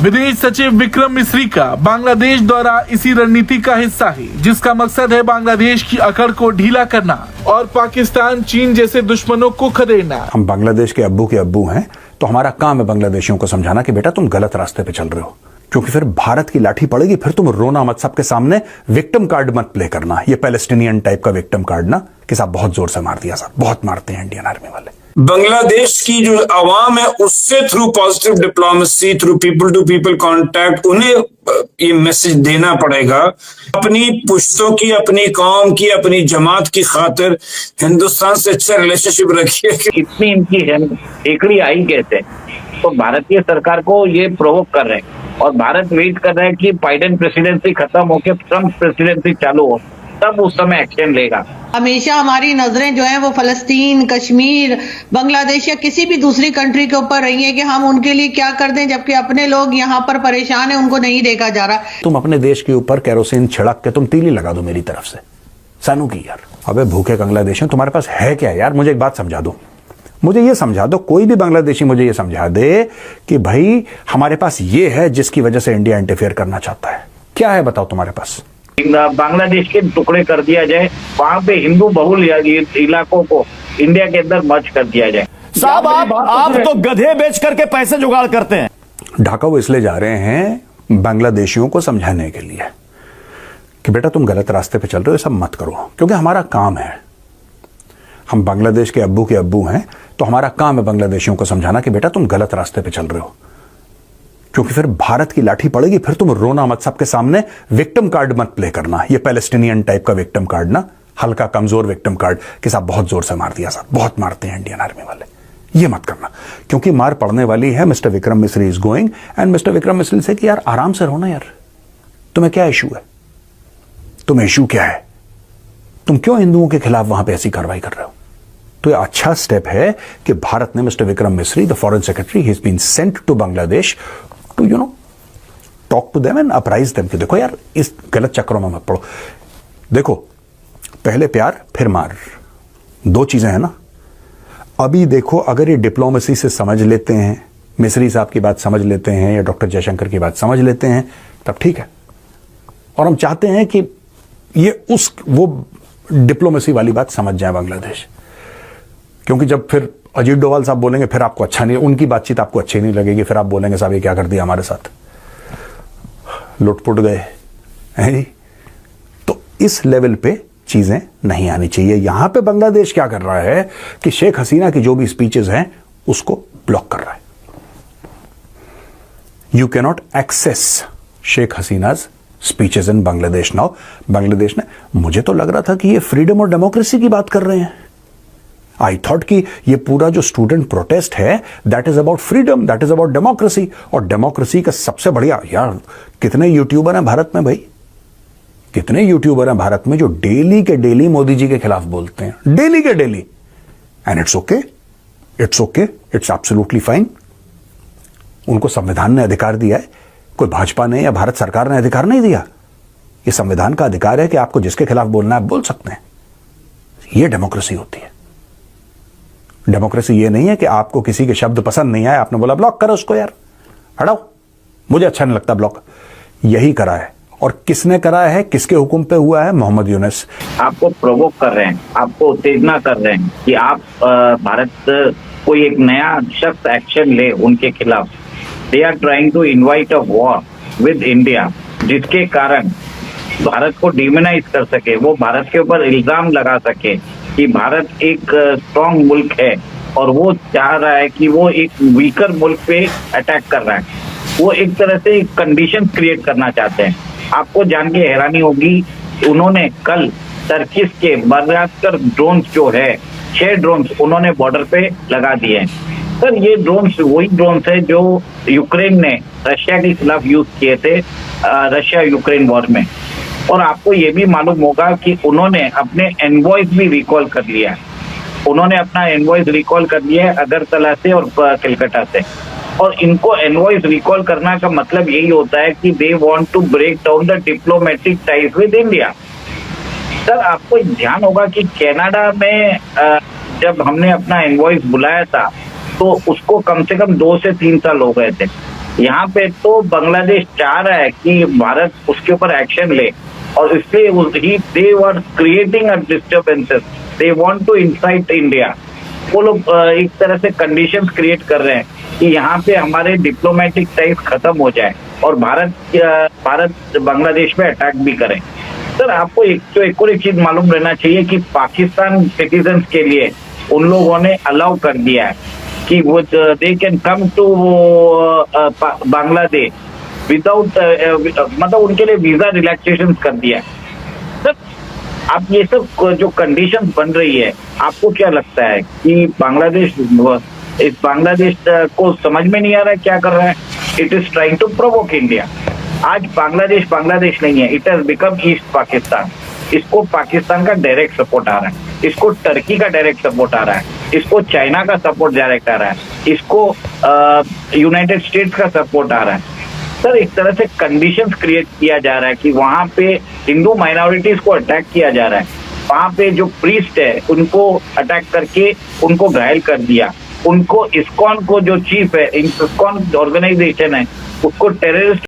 विदेश सचिव विक्रम मिस्री का बांग्लादेश दौरा इसी रणनीति का हिस्सा है, जिसका मकसद है बांग्लादेश की अकड़ को ढीला करना और पाकिस्तान, चीन जैसे दुश्मनों को खदेड़ना। हम बांग्लादेश के अब्बू हैं, तो हमारा काम है बांग्लादेशियों को समझाना कि बेटा तुम गलत रास्ते पे चल रहे हो, क्योंकि फिर भारत की लाठी पड़ेगी, फिर तुम रोना मत, सबके सामने विक्टिम कार्ड मत प्ले करना। ये पैलेस्टीनियन टाइप का विक्टिम कार्ड ना कि साहब बहुत जोर से मार दिया, साहब बहुत मारते हैं इंडियन आर्मी वाले। बांग्लादेश की जो आवाम है उससे through positive diplomacy, through people to people contact, उन्हें ये मैसेज देना पड़ेगा अपनी पुश्तों की, अपनी कौम की, अपनी जमात की खातिर हिंदुस्तान से अच्छा रिलेशनशिप रखिए। इतनी इनकी एकड़ी आई कैसे? तो भारतीय सरकार को ये प्रोवोक कर रहे हैं और भारत वेट कर रहा है कि बाइडेन प्रेसिडेंसी खत्म होकर ट्रम्प प्रेसिडेंसी चालू हो, तब उस समय एक्शन लेगा। हमेशा हमारी नजरें जो है वो फलस्तीन, कश्मीर, बांग्लादेश या किसी भी दूसरी कंट्री के ऊपर रही है कि हम उनके लिए क्या कर दें, जबकि अपने लोग यहाँ पर परेशान है, उनको नहीं देखा जा रहा। तुम अपने देश के ऊपर केरोसिन छिड़क के तुम तीली लगा दो मेरी तरफ से, सानू की यार। अबे भूखे बांग्लादेशी, तुम्हारे पास है क्या यार? मुझे एक बात समझा दो, मुझे ये समझा दो, कोई भी बांग्लादेशी मुझे ये समझा दे कि भाई हमारे पास ये है जिसकी वजह से इंडिया इंटरफेयर करना चाहता है। क्या है बताओ तुम्हारे पास? बांग्लादेश के टुकड़े कर दिया जाए, वहां पे हिंदू बहुल इलाकों को इंडिया के अंदर मर्ज कर दिया जाए। साहब आप तो गधे बेच करके पैसे जुगाड़ करते हैं। ढाका वो इसलिए जा रहे हैं बांग्लादेशियों को समझाने के लिए कि बेटा तुम गलत रास्ते पे चल रहे हो, सब मत करो, क्योंकि हमारा काम है। हम बांग्लादेश के अब्बू हैं, तो हमारा काम है बांग्लादेशियों को समझाना कि बेटा तुम गलत रास्ते पे चल रहे हो, क्योंकि फिर भारत की लाठी पड़ेगी, फिर तुम रोना मत, सबके सामने विक्टिम कार्ड मत प्ले करना। ये पैलेस्टीनियन टाइप का विक्टिम कार्ड ना, हल्का कमजोर विक्टिम कार्ड कि साहब बहुत जोर से मार दिया, साहब बहुत मारते हैं इंडियन आर्मी वाले, ये मत करना, क्योंकि मार पड़ने वाली है। मिस्टर विक्रम मिस्री is going and mister Vikram मिस्री से कि यार आराम से रहो ना यार, तुम्हें क्या इशू है, तुम्हें इशू क्या है, तुम क्यों हिंदुओं के खिलाफ वहां पर ऐसी कार्रवाई कर रहे हो? तो ये अच्छा स्टेप है कि भारत ने mister Vikram Misri, the foreign secretary, he is been sent to Bangladesh to talk to them and apprise them कि देखो यार इस गलत चक्रों में मत पड़ो। देखो पहले प्यार फिर मार, दो चीजें हैं ना। अभी देखो अगर ये डिप्लोमेसी से समझ लेते हैं, मिस्री साहब की बात समझ लेते हैं या डॉक्टर जयशंकर की बात समझ लेते हैं, तब ठीक है। और हम चाहते हैं कि ये वो डिप्लोमेसी वाली बात समझ जाए बांग्लादेश, क्योंकि जब फिर अजीत डोभाल साहब बोलेंगे फिर आपको अच्छा नहीं, उनकी बातचीत आपको अच्छी नहीं लगेगी, फिर आप बोलेंगे साहब ये क्या कर दिया हमारे साथ, लुटपुट गए हैं जी। तो इस लेवल पे चीजें नहीं आनी चाहिए। यहां पे बांग्लादेश क्या कर रहा है कि शेख हसीना की जो भी स्पीचेस हैं उसको ब्लॉक कर रहा है। You can not access Sheikh Hasina's speeches in Bangladesh now. Bangladesh ने, मुझे तो लग रहा था कि ये फ्रीडम और डेमोक्रेसी की बात कर रहे हैं। आई थॉट कि ये पूरा जो स्टूडेंट प्रोटेस्ट है that is about freedom, that is about democracy. और डेमोक्रेसी का सबसे बढ़िया, यार कितने यूट्यूबर हैं भारत में भाई, कितने यूट्यूबर हैं भारत में जो डेली के डेली मोदी जी के खिलाफ बोलते हैं, डेली के daily. And it's okay, it's okay, it's absolutely fine. उनको संविधान ने अधिकार दिया है, कोई भाजपा ने या भारत सरकार ने अधिकार नहीं दिया। ये संविधान का अधिकार है कि आपको जिसके खिलाफ बोलना है आप बोल सकते हैं। ये डेमोक्रेसी होती है। डेमोक्रेसी ये नहीं है कि आपको किसी के शब्द पसंद नहीं आए, आपने बोला ब्लॉक करो उसको, यार हटाओ, मुझे अच्छा नहीं लगता ब्लॉक। यही करा है। और किसने करा है, किसके हुक्म पे हुआ है? मोहम्मद यूनुस। आपको प्रोवोक कर रहे हैं, आपको उत्तेजना कर रहे हैं कि आप भारत कोई एक नया शख्स एक्शन ले उनके खिलाफ। They are trying to invite a war with India, जिसके कारण भारत को डिमोनाइज कर सके, वो भारत के ऊपर इल्जाम लगा सके कि भारत एक स्ट्रॉन्ग मुल्क है और वो चाह रहा है कि वो एक वीकर मुल्क पे अटैक कर रहा है। वो एक तरह से कंडीशन क्रिएट करना चाहते हैं। आपको जान के हैरानी होगी, उन्होंने कल टर्किश के बर्राकर ड्रोन्स जो है 6 ड्रोन्स उन्होंने बॉर्डर पे लगा दिए हैं। सर ये ड्रोन्स वही ड्रोन्स है जो यूक्रेन ने रशिया के खिलाफ यूज किए थे रशिया यूक्रेन वॉर में। और आपको ये भी मालूम होगा कि उन्होंने अपने एनवॉयज भी रिकॉल कर लिया है। उन्होंने अपना एनवॉयज रिकॉल कर लिया है अगरतला से और कलकत्ता से। और इनको एनवॉयज रिकॉल करना का मतलब यही होता है कि they want to break down the diplomatic ties with India. Sir आपको ध्यान होगा कि कनाडा में जब हमने अपना एनवॉयज बुलाया था तो उसको कम से कम 2 से 3 साल हो गए थे। यहाँ पे तो बांग्लादेश चाह रहा है कि भारत उसके ऊपर एक्शन ले, और इसलिए they were creating a disturbances, they want to incite India. वो लोग एक तरह से कंडीशंस क्रिएट कर रहे हैं कि यहाँ पे हमारे डिप्लोमेटिक टाइज खत्म हो जाए और भारत बांग्लादेश पे अटैक भी करे। सर आपको एक और एक चीज मालूम रहना चाहिए कि पाकिस्तान सिटीजन्स के लिए उन लोगों ने अलाउ कर दिया है कि वो they can come to Bangladesh without मतलब उनके लिए वीजा रिलैक्सेशन कर दिया है। सर आप ये सब जो कंडीशन बन रही है, आपको क्या लगता है कि इस बांग्लादेश को समझ में नहीं आ रहा है क्या कर रहा है? It is trying to provoke India. आज बांग्लादेश नहीं है, it has become East Pakistan. इसको पाकिस्तान का डायरेक्ट सपोर्ट आ रहा है, इसको टर्की का डायरेक्ट सपोर्ट आ रहा है, इसको चाइना का सपोर्ट डायरेक्ट आ रहा है, इसको यूनाइटेड स्टेट्स का सपोर्ट आ रहा है। सर एक तरह से कंडीशंस क्रिएट किया जा रहा है कि वहां पे हिंदू माइनॉरिटीज को अटैक किया जा रहा है, वहां पे जो प्रीस्ट है उनको अटैक करके उनको घायल कर दिया, उनको इस्कॉन को जो चीफ है, इस्कॉन ऑर्गेनाइजेशन है उसको टेररिस्ट